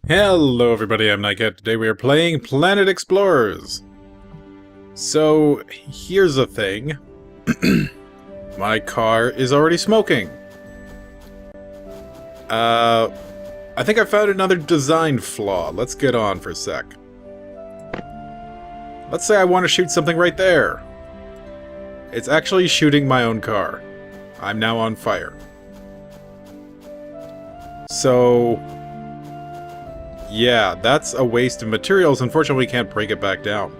Hello everybody, I'm Nicad. Today we are playing Planet Explorers. So, here's the thing. My car is already smoking. I think I found another design flaw. Let's get on for a sec. Let's say I want to shoot something right there. It's actually shooting my own car. I'm now on fire. So... yeah, that's a waste of materials. Unfortunately, we can't break it back down.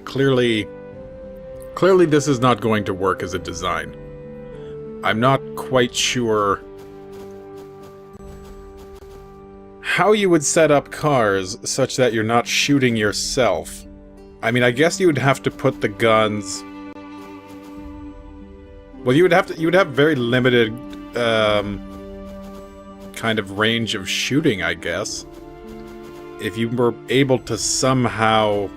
Clearly this is not going to work as a design. I'm not quite sure how you would set up cars such that you're not shooting yourself. I mean, I guess you would have to put the guns... well, you would have very limited, kind of range of shooting, I guess. If you were able to somehow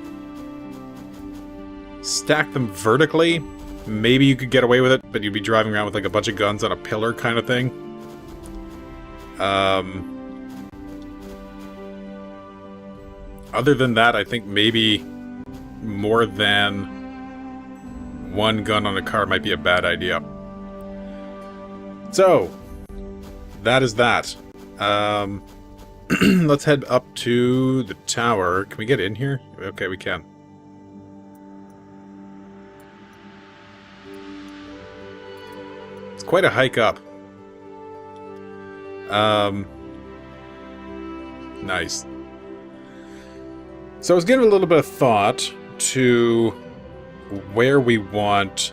stack them vertically, maybe you could get away with it, but you'd be driving around with like a bunch of guns on a pillar kind of thing. Other than that, I think maybe more than one gun on a car might be a bad idea. So, that is that. Let's head up to the tower. Can we get in here? Okay, we can. It's quite a hike up. Nice. So I was giving a little bit of thought to where we want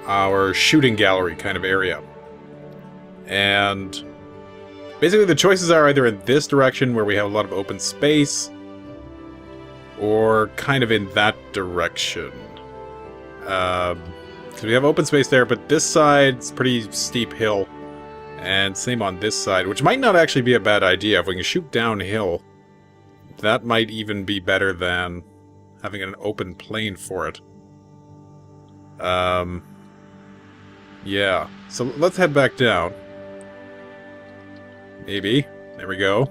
our shooting gallery kind of area. And basically the choices are either in this direction where we have a lot of open space, or kind of in that direction. Because we have open space there, but this side's pretty steep hill. And same on this side, which might not actually be a bad idea. If we can shoot downhill, that might even be better than having an open plain for it. Yeah. So let's head back down. Maybe. There we go.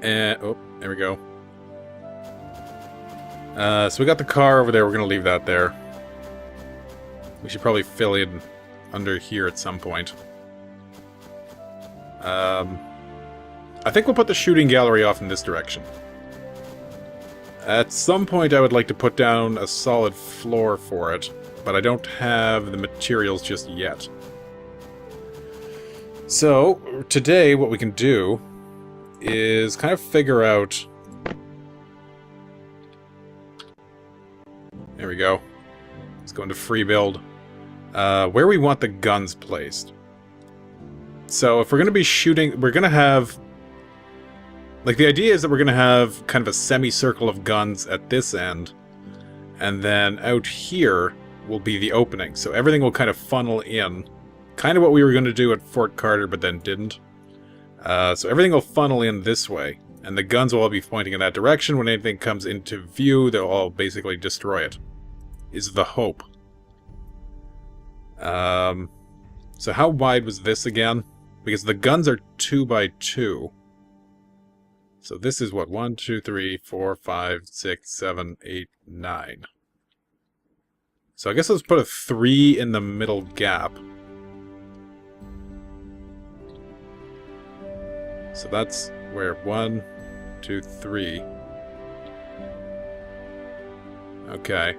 And, oh, there we go. So we got the car over there. We're going to leave that there. We should probably fill in under here at some point. I think we'll put the shooting gallery off in this direction. At some point I would like to put down a solid floor for it, but I don't have the materials just yet. So, today what we can do is kind of figure out... there we go. Let's go into free build. Where we want the guns placed. So if we're going to be shooting, we're going to have... like, the idea is that we're going to have kind of a semicircle of guns at this end, and then out here will be the opening. So everything will kind of funnel in. Kind of what we were going to do at Fort Carter, but then didn't. So everything will funnel in this way, and the guns will all be pointing in that direction. When anything comes into view, they'll all basically destroy it, is the hope. So how wide was this again? Because the guns are 2 by 2. So this is what? 1, 2, 3, 4, 5, 6, 7, 8, 9. So I guess let's put a 3 in the middle gap. So that's where 1, 2, 3. Okay.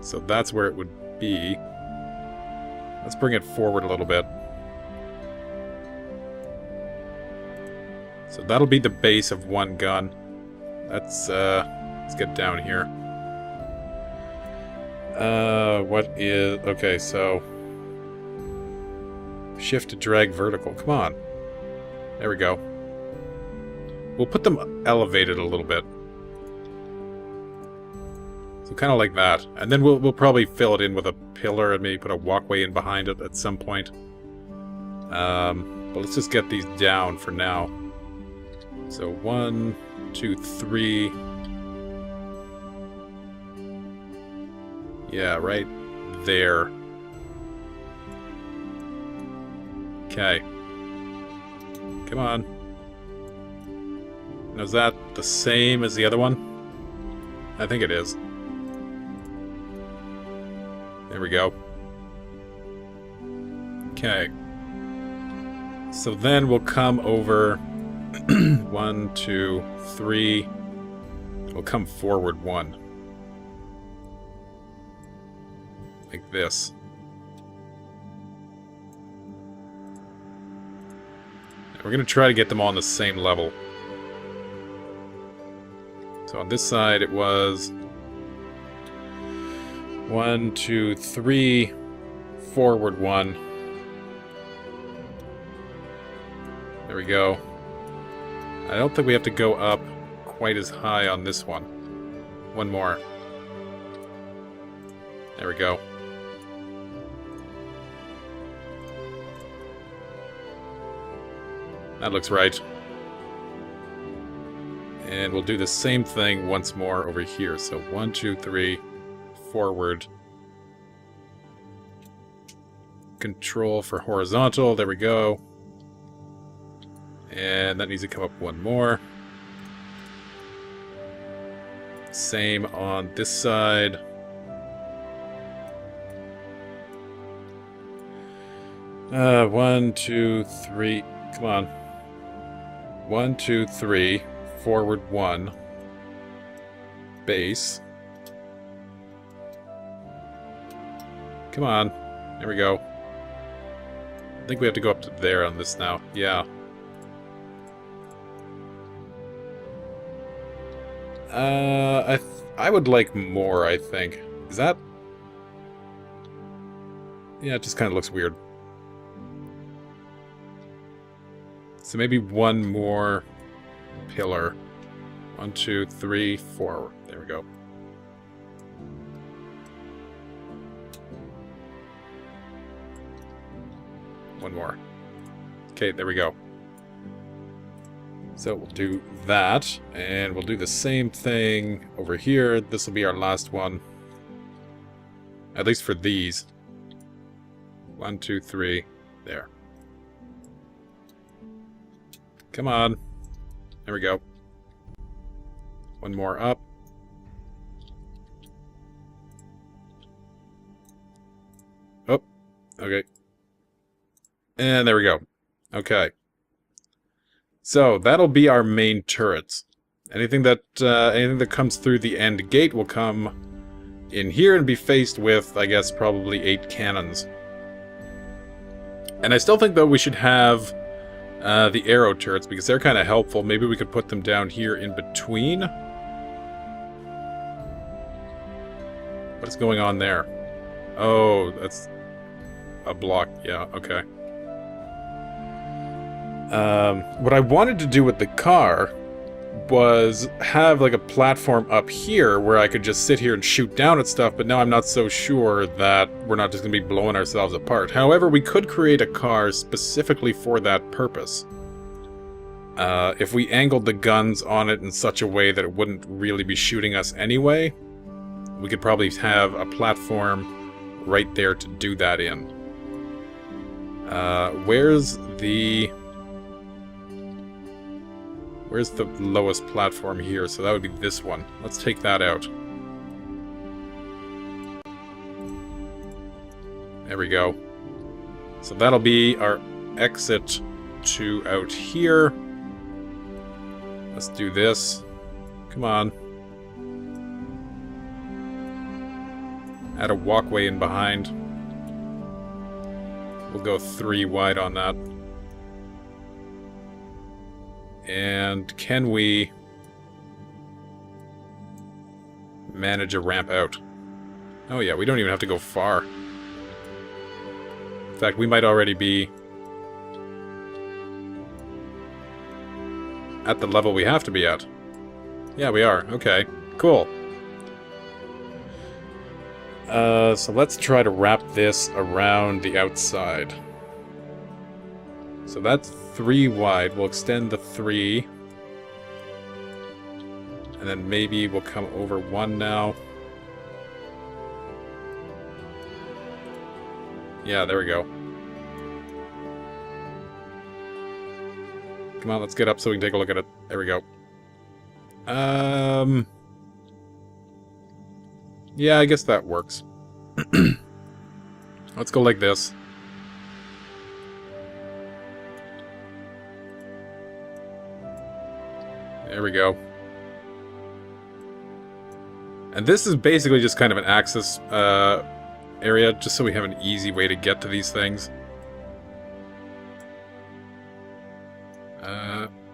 So that's where it would be. Let's bring it forward a little bit. So that'll be the base of one gun. Let's get down here. What is... okay, so... shift to drag vertical. Come on. There we go. We'll put them elevated a little bit. So kind of like that. And then we'll probably fill it in with a pillar and maybe put a walkway in behind it at some point. But let's just get these down for now. So 1, 2, 3. Yeah, right there. Okay. Come on. Now, is that the same as the other one? I think it is. There we go. Okay. So then we'll come over 1, 2, 3. We'll come forward 1. Like this. We're going to try to get them all on the same level. So on this side it was 1, 2, 3, forward 1. There we go. I don't think we have to go up quite as high on this one. One more. There we go. That looks right. And we'll do the same thing once more over here. So 1, 2, 3, forward. Control for horizontal. There we go. And that needs to come up one more. Same on this side. One, 2, 3. Come on. 1, 2, 3. Forward 1. Base. Come on. There we go. I think we have to go up to there on this now. Yeah. I would like more, I think. Is that... Yeah, it just kind of looks weird. So maybe one more pillar. 1, 2, 3, 4. There we go. One more. Okay, there we go. So we'll do that, and we'll do the same thing over here. This will be our last one. At least for these. 1, 2, 3. There. Come on. There we go. One more up. Oh, okay. And there we go. Okay. So that'll be our main turrets. Anything that comes through the end gate will come in here and be faced with, I guess, probably 8 cannons. And I still think that we should have the arrow turrets because they're kind of helpful. Maybe we could put them down here in between. What is going on there? Oh, that's a block. Yeah, okay. What I wanted to do with the car was have like a platform up here where I could just sit here and shoot down at stuff, but now I'm not so sure that we're not just going to be blowing ourselves apart. However, we could create a car specifically for that purpose. If we angled the guns on it in such a way that it wouldn't really be shooting us anyway, we could probably have a platform right there to do that in. Where's the lowest platform here? So that would be this one. Let's take that out. There we go. So that'll be our exit to out here. Let's do this. Come on. Add a walkway in behind. We'll go 3 wide on that. And can we manage a ramp out? Oh yeah, we don't even have to go far. In fact, we might already be at the level we have to be at. Yeah, we are. Okay, cool. So let's try to wrap this around the outside. So that's 3 wide. We'll extend the 3. And then maybe we'll come over 1 now. Yeah, there we go. Come on, let's get up so we can take a look at it. There we go. Yeah, I guess that works. Let's go like this. There we go. And this is basically just kind of an access area, just so we have an easy way to get to these things.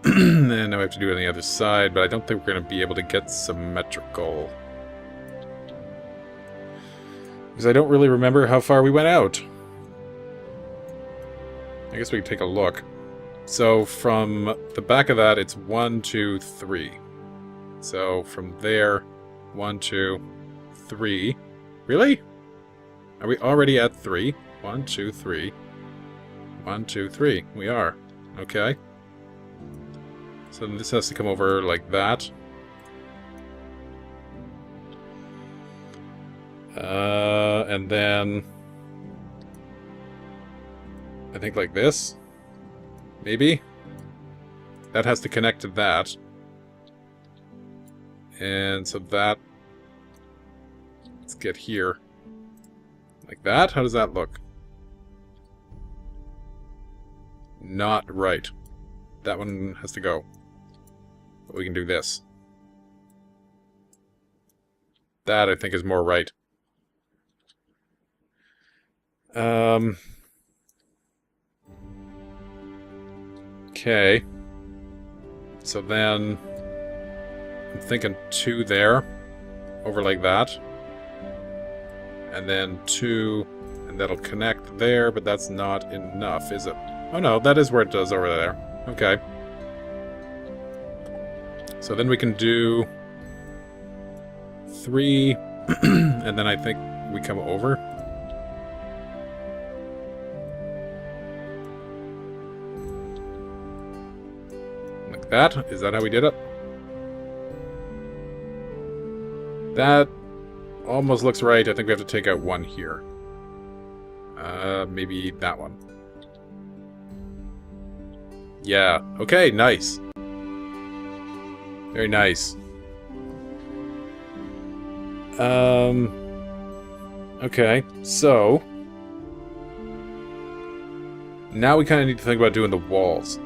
And now we have to do it on the other side, but I don't think we're going to be able to get symmetrical. Because I don't really remember how far we went out. I guess we can take a look. So from the back of that, it's 1, 2, 3. So from there, 1, 2, 3. Really? Are we already at 3? 1, 2, 3. 1, 2, 3. We are. Okay. So then this has to come over like that. And then I think like this. Maybe? That has to connect to that. And so that... Let's get here. Like that? How does that look? Not right. That one has to go. But we can do this. That, I think, is more right. Okay. So then... I'm thinking 2 there. Over like that. And then 2... And that'll connect there, but that's not enough, is it? Oh no, that is where it does over there. Okay. So then we can do 3, and then I think we come over. Like that? Is that how we did it? That almost looks right. I think we have to take out 1 here. Maybe that one. Yeah. Okay, nice. Very nice. Okay, so... Now we kind of need to think about doing the walls.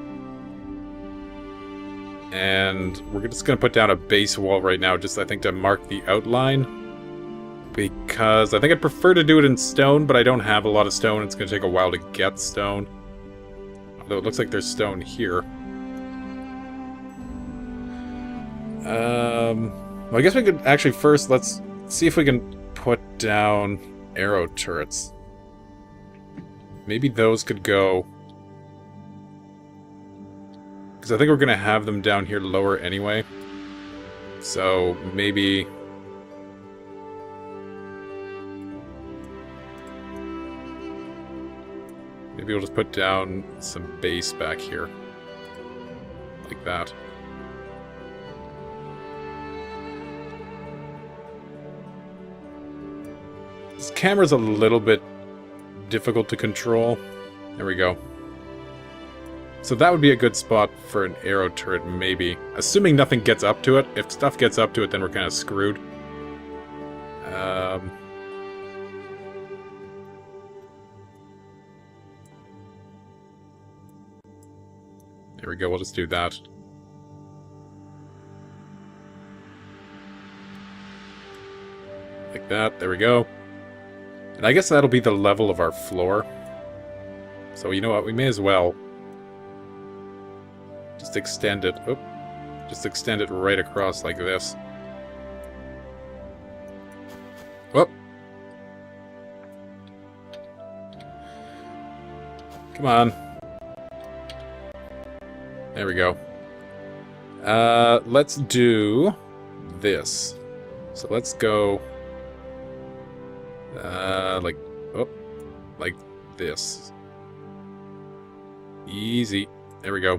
And we're just going to put down a base wall right now, just I think to mark the outline. Because I think I'd prefer to do it in stone, but I don't have a lot of stone. It's going to take a while to get stone. Although it looks like there's stone here. Well, I guess we could actually first, let's see if we can put down arrow turrets. Maybe those could go... Because I think we're going to have them down here lower anyway. So, maybe... Maybe we'll just put down some base back here. Like that. This camera's a little bit difficult to control. There we go. So that would be a good spot for an arrow turret, maybe. Assuming nothing gets up to it. If stuff gets up to it, then we're kind of screwed. There we go, we'll just do that. Like that, there we go. And I guess that'll be the level of our floor. So you know what, we may as well just extend it. Oop. Just extend it right across like this. Whoop. Come on. There we go. Let's do this. So let's go like this. Easy. There we go.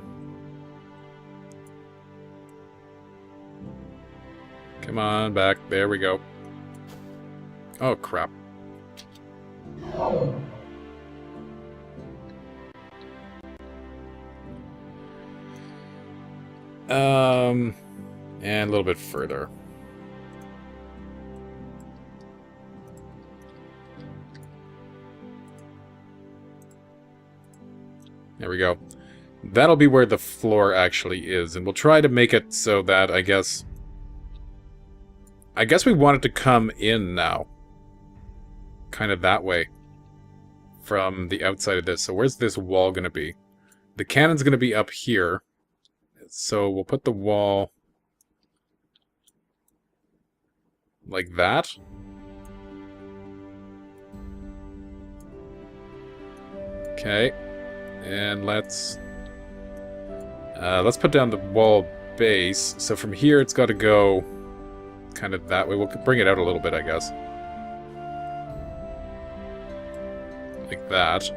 Come on back. There we go. Oh, crap. And a little bit further. There we go. That'll be where the floor actually is, and we'll try to make it so that, I guess we want it to come in now. Kind of that way. From the outside of this. So where's this wall going to be? The cannon's going to be up here. So we'll put the wall like that. Okay. And let's put down the wall base. So from here it's got to go kind of that way. We'll bring it out a little bit, I guess. Like that.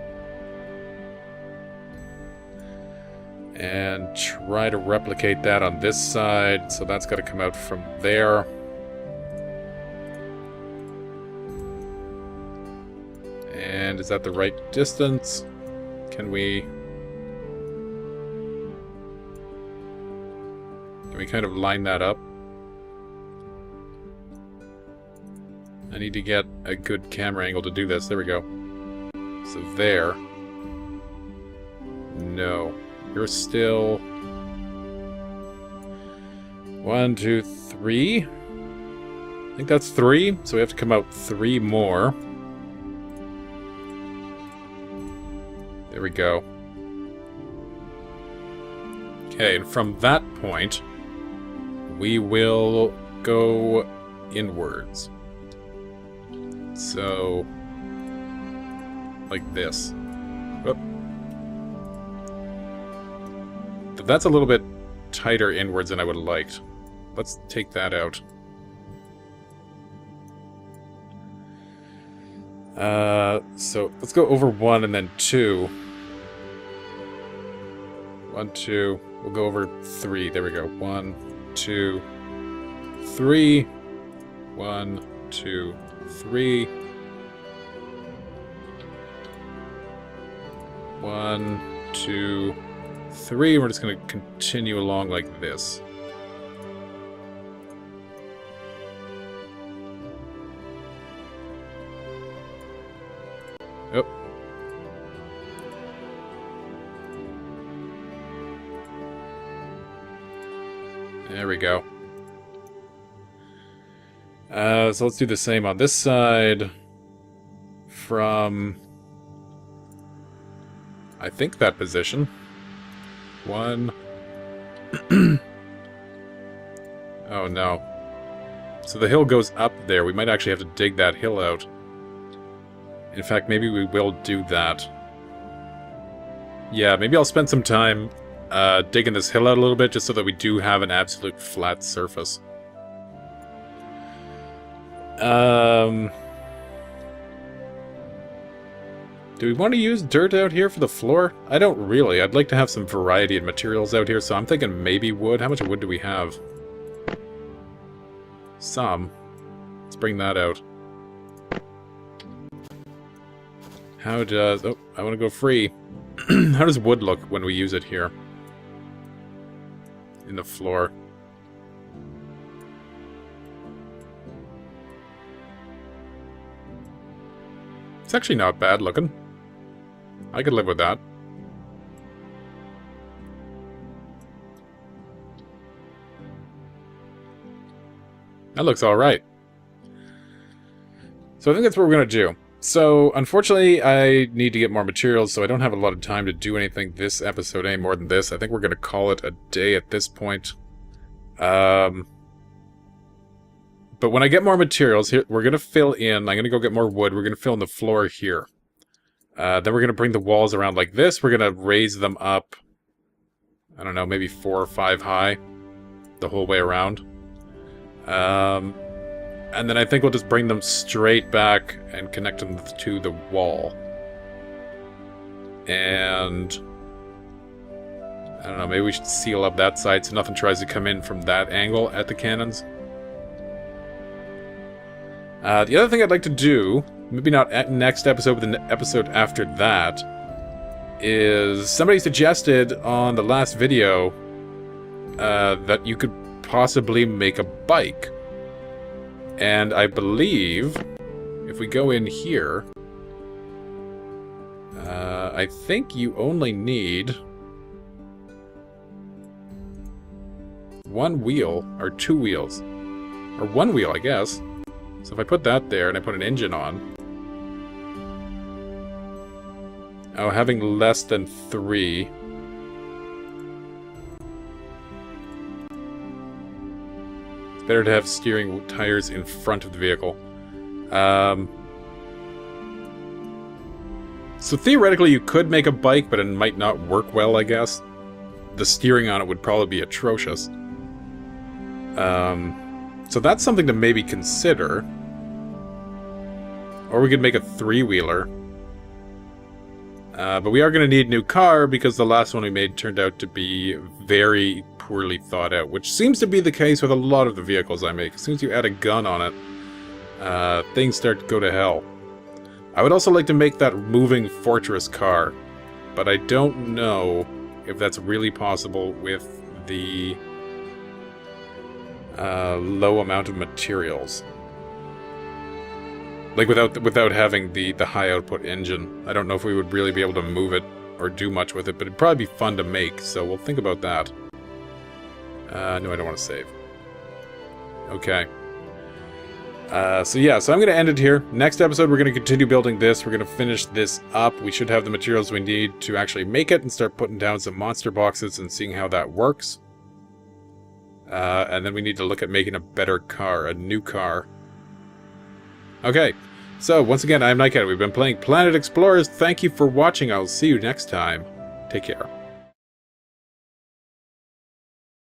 And try to replicate that on this side. So that's got to come out from there. And is that the right distance? Can we kind of line that up? I need to get a good camera angle to do this. There we go. So there. No. You're still... 1, 2, 3. I think that's 3. So we have to come out 3 more. There we go. Okay, and from that point, we will go inwards. So, like this. Whoop. But that's a little bit tighter inwards than I would have liked. Let's take that out. So let's go over 1 and then 2. 1, 2. We'll go over 3. There we go. 1, 2, 3. 1, 2, 3. 1, 2, 3. We're just going to continue along like this. Oh. There we go. So let's do the same on this side. From... I think that position. 1. Oh no. So the hill goes up there. We might actually have to dig that hill out. In fact, maybe we will do that. Yeah, maybe I'll spend some time digging this hill out a little bit, just so that we do have an absolute flat surface. Do we want to use dirt out here for the floor? I don't really. I'd like to have some variety of materials out here, so I'm thinking maybe wood. How much wood do we have? Some. Let's bring that out. How does... Oh, I want to go free. How does wood look when we use it here? In the floor. It's actually not bad looking. I could live with that. That looks alright. So I think that's what we're going to do. So, unfortunately, I need to get more materials, so I don't have a lot of time to do anything this episode any more than this. I think we're going to call it a day at this point. But when I get more materials, here we're going to fill in. I'm going to go get more wood. We're going to fill in the floor here. Then we're going to bring the walls around like this. We're going to raise them up, I don't know, maybe 4 or 5 high the whole way around. And then I think we'll just bring them straight back and connect them to the wall. And I don't know, maybe we should seal up that side so nothing tries to come in from that angle at the cannons. The other thing I'd like to do, maybe not at next episode, but the episode after that, is somebody suggested on the last video that you could possibly make a bike. And I believe if we go in here, I think you only need one wheel, or two wheels. Or one wheel, I guess. So if I put that there and I put an engine on... Oh, having less than 3... It's better to have steering tires in front of the vehicle. So theoretically you could make a bike, but it might not work well, I guess. The steering on it would probably be atrocious. So that's something to maybe consider. Or we could make a 3-wheeler. But we are going to need a new car, because the last one we made turned out to be very poorly thought out, which seems to be the case with a lot of the vehicles I make. As soon as you add a gun on it, things start to go to hell. I would also like to make that moving fortress car, but I don't know if that's really possible with the low amount of materials. Like, without having the high output engine. I don't know if we would really be able to move it or do much with it, but it'd probably be fun to make, so we'll think about that. No, I don't want to save. Okay. So I'm going to end it here. Next episode, we're going to continue building this. We're going to finish this up. We should have the materials we need to actually make it and start putting down some monster boxes and seeing how that works. And then we need to look at making a better car, a new car. Okay, so once again, I'm Nicad. We've been playing Planet Explorers. Thank you for watching. I'll see you next time. Take care.